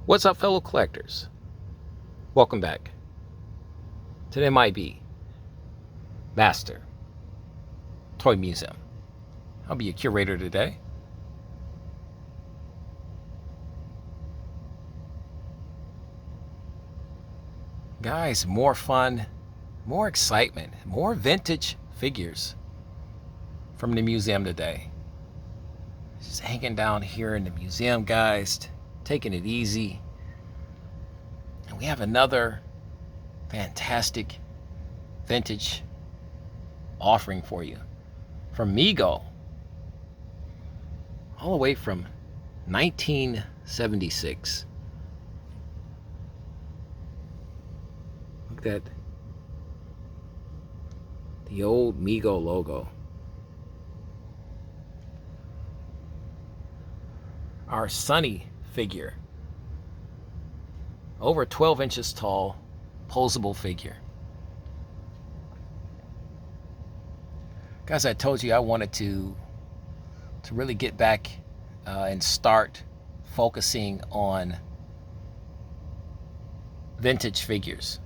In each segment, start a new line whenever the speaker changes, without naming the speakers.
What's up, fellow collectors? Welcome back to the M.I.B. Master Toy Museum. I'll be your curator today. Guys, more fun, more excitement, more vintage figures from the museum today. Just hanging down here in the museum, guys, taking it easy. And we have another fantastic vintage offering for you from Mego, all the way from 1976. Look at the old Mego logo. Our Sonny figure, over 12 inches tall, posable figure. Guys, I told you I wanted to really get back and start focusing on vintage figures.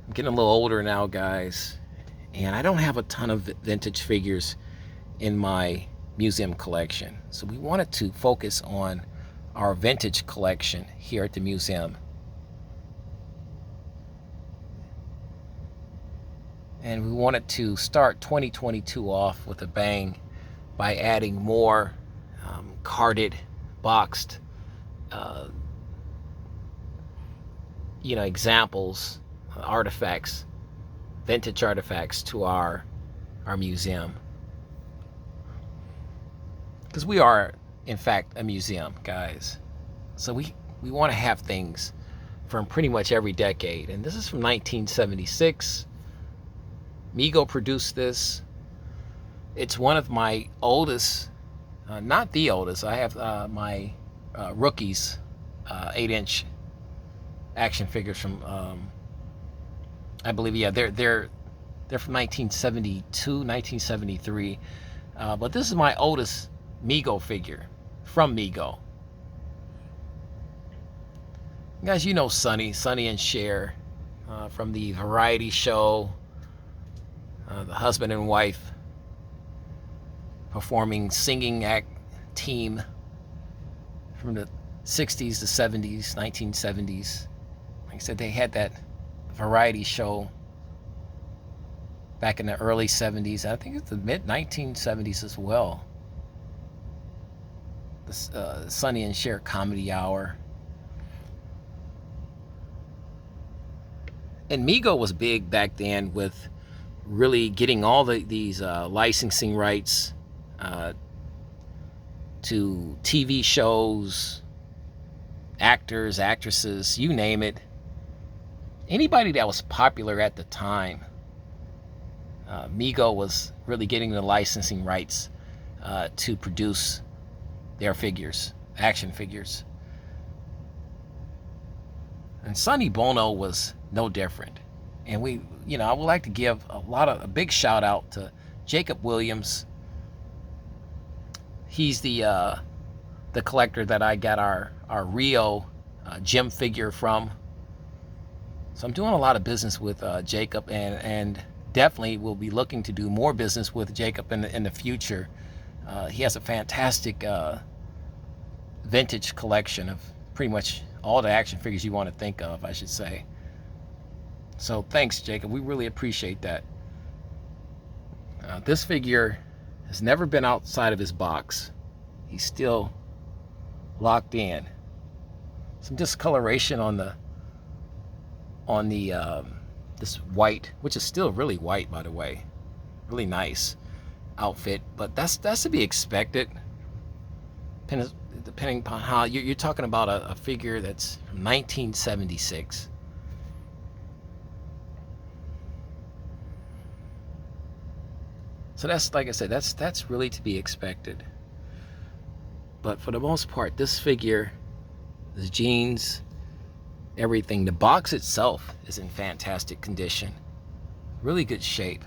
I'm getting a little older now, guys, and I don't have a ton of vintage figures in my museum collection. So we wanted to focus on our vintage collection here at the museum. And we wanted to start 2022 off with a bang by adding more carded, boxed, examples, artifacts, vintage artifacts to our museum. Because we are, in fact, a museum, guys. So we want to have things from pretty much every decade. And this is from 1976. Mego produced this. It's one of my oldest, not the oldest. I have my rookies 8-inch action figures from, I believe, yeah, they're from 1972, 1973. But this is my oldest Mego figure from Mego. Guys, you know Sonny and Cher from the variety show, the husband and wife performing singing act team from the 60s to 70s, 1970s. Like I said, they had that variety show back in the early 70s. I think it's the mid 1970s as well. The Sonny and Cher Comedy Hour. And Mego was big back then with really getting all these licensing rights to TV shows, actors, actresses, you name it. Anybody that was popular at the time, Mego was really getting the licensing rights to produce their figures, action figures. And Sonny Bono was no different. And I would like to give a big shout out to Jacob Williams. He's the collector that I got our Rio gem figure from. So I'm doing a lot of business with Jacob, and definitely will be looking to do more business with Jacob in the future. He has a fantastic vintage collection of pretty much all the action figures you want to think of, I should say. So thanks, Jacob. We really appreciate that. This figure has never been outside of his box. He's still locked in. Some discoloration on the this white, which is still really white, by the way. Really nice outfit, but that's to be expected. Depending upon how you're talking about a figure that's from 1976. So that's, like I said, that's really to be expected. But for the most part, this figure, the jeans, everything, the box itself is in fantastic condition. Really good shape.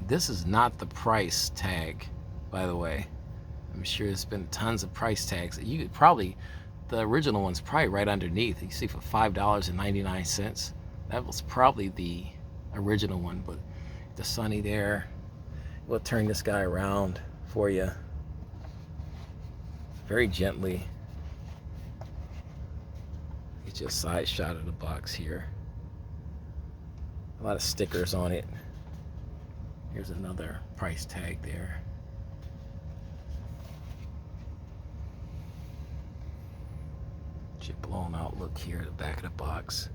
This is not the price tag, by the way. I'm sure there's been tons of price tags. You could probably, the original one's probably right underneath. You see for $5.99. That was probably the original one, but the Sonny there. We'll turn this guy around for you very gently. Get you a side shot of the box here. A lot of stickers on it. Here's another price tag there. Get your blown out look here at the back of the box.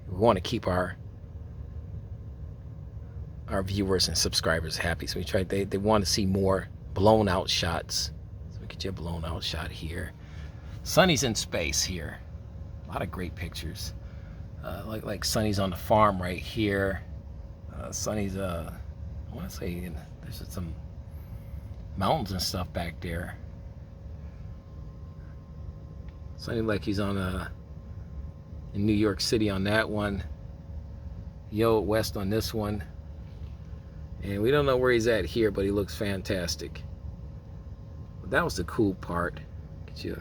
We want to keep our viewers and subscribers happy, so we try. They want to see more blown out shots. So we get you a blown out shot here. Sonny's in space here. A lot of great pictures. Like Sonny's on the farm right here. Sonny's I want to say there's some mountains and stuff back there. Sonny like he's on in New York City on that one. Yo West on this one. And we don't know where he's at here, but he looks fantastic. But that was the cool part. Get you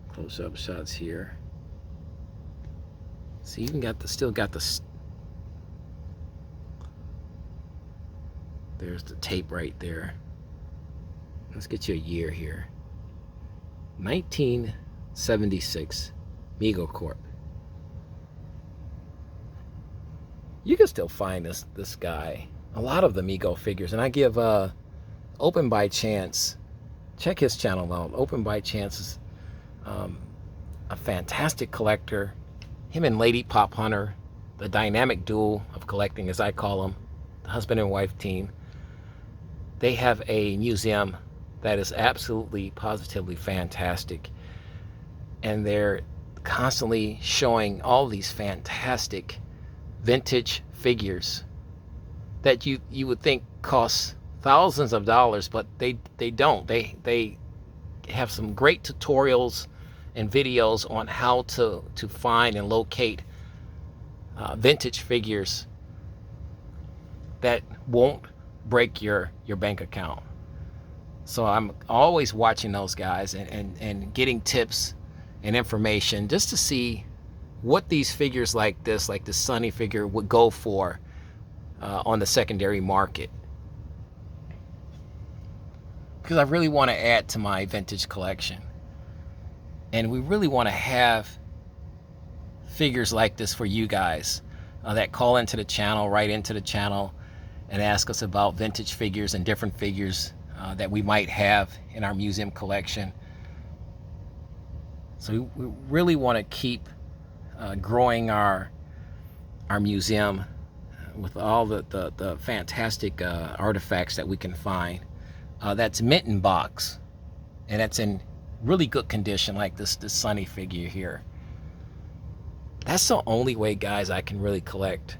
close-up shots here. See, even still got the. There's the tape right there. Let's get you a year here. 1976, Mego Corp. You can still find this guy. A lot of the Mego figures, and I give Open by Chance, check his channel out. Open by Chance is a fantastic collector. Him and Lady Pop Hunter, the dynamic duo of collecting, as I call them, the husband and wife team. They have a museum that is absolutely, positively fantastic, and they're constantly showing all these fantastic vintage figures that you would think cost thousands of dollars, but they don't. They have some great tutorials and videos on how to find and locate vintage figures that won't break your bank account. So I'm always watching those guys and getting tips and information just to see what these figures like the Sonny figure would go for on the secondary market, because I really want to add to my vintage collection, and we really want to have figures like this for you guys that call into the channel, write into the channel, and ask us about vintage figures and different figures that we might have in our museum collection. So we really want to keep growing our museum with all the fantastic artifacts that we can find. That's mint in box, and that's in really good condition, like this Sonny figure here. That's the only way, guys, I can really collect.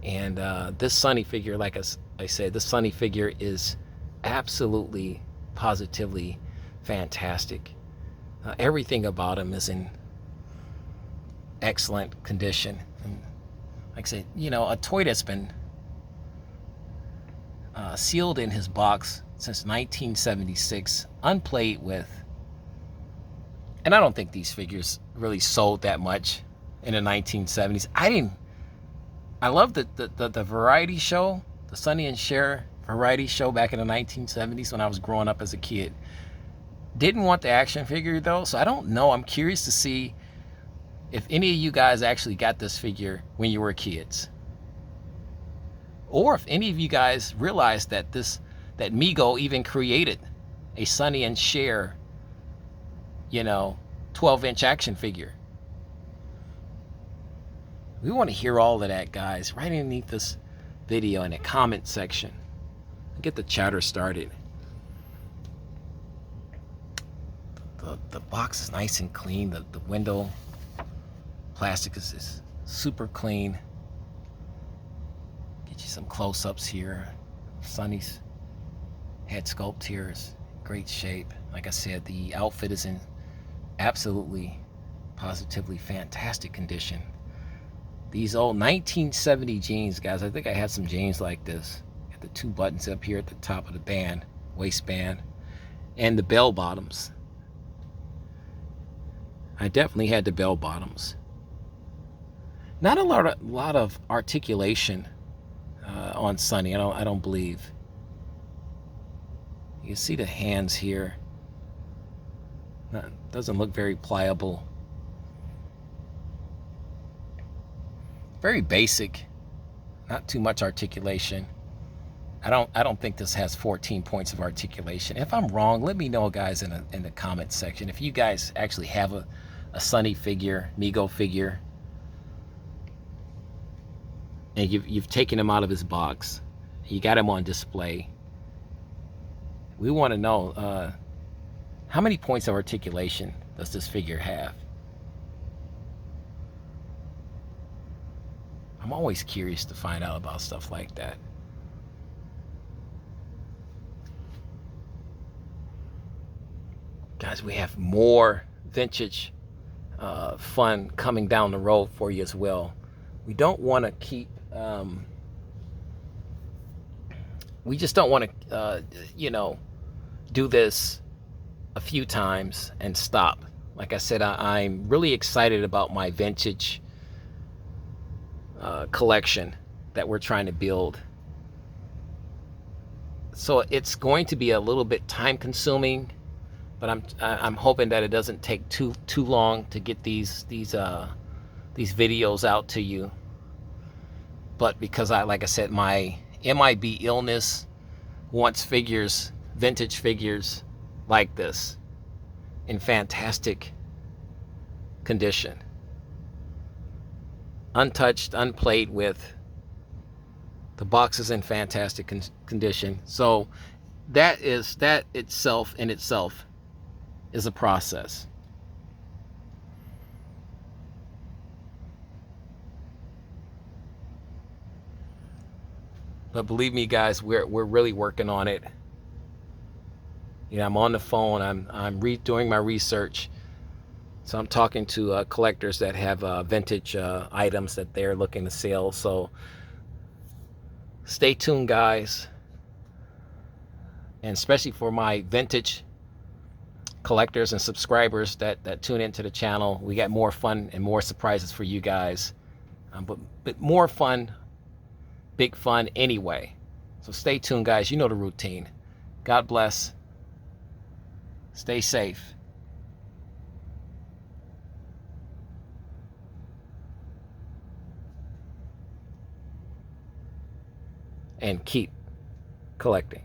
And this Sonny figure, like I said, this Sonny figure is absolutely, positively fantastic. Everything about him is in excellent condition. And like I said, you know, a toy that's been sealed in his box since 1976, unplayed with. And I don't think these figures really sold that much in the 1970s. I love the variety show, the Sonny and Cher variety show back in the 1970s when I was growing up as a kid. Didn't want the action figure though, so I don't know. I'm curious to see if any of you guys actually got this figure when you were kids, or if any of you guys realized that that Mego even created a Sonny and Cher, 12-inch action figure. We want to hear all of that, guys, right underneath this video in the comment section. Get the chatter started. The box is nice and clean. The window plastic is super clean. Get you some close-ups here. Sonny's head sculpt here is great shape. Like I said, the outfit is in absolutely, positively fantastic condition. These old 1970 jeans, guys. I think I had some jeans like this. Got the two buttons up here at the top of the band. waistband, and the bell bottoms. I definitely had the bell bottoms. Not a lot of articulation on Sonny. I don't believe. You can see the hands here. Doesn't look very pliable. Very basic. Not too much articulation. I don't think this has 14 points of articulation. If I'm wrong, let me know, guys, in the comment section. If you guys actually have a Sonny figure, Mego figure, and you've taken him out of his box, you got him on display. We want to know how many points of articulation does this figure have? I'm always curious to find out about stuff like that. Guys, we have more vintage fun coming down the road for you as well. We don't want to keep we just don't want to do this a few times and stop. Like I said, I'm really excited about my vintage collection that we're trying to build. So it's going to be a little bit time consuming, but I'm hoping that it doesn't take too long to get these videos out to you. But because like I said, my M.I.B illness wants figures, vintage figures like this, in fantastic condition, untouched, unplayed with. The box is in fantastic condition. So that itself is a process. But believe me, guys, we're really working on it. I'm on the phone. I'm doing my research. So I'm talking to collectors that have vintage items that they're looking to sell. So stay tuned, guys. And especially for my vintage collectors and subscribers that tune into the channel, we got more fun and more surprises for you guys. But more fun, big fun anyway. So stay tuned, guys. You know the routine. God bless. Stay safe. And keep collecting.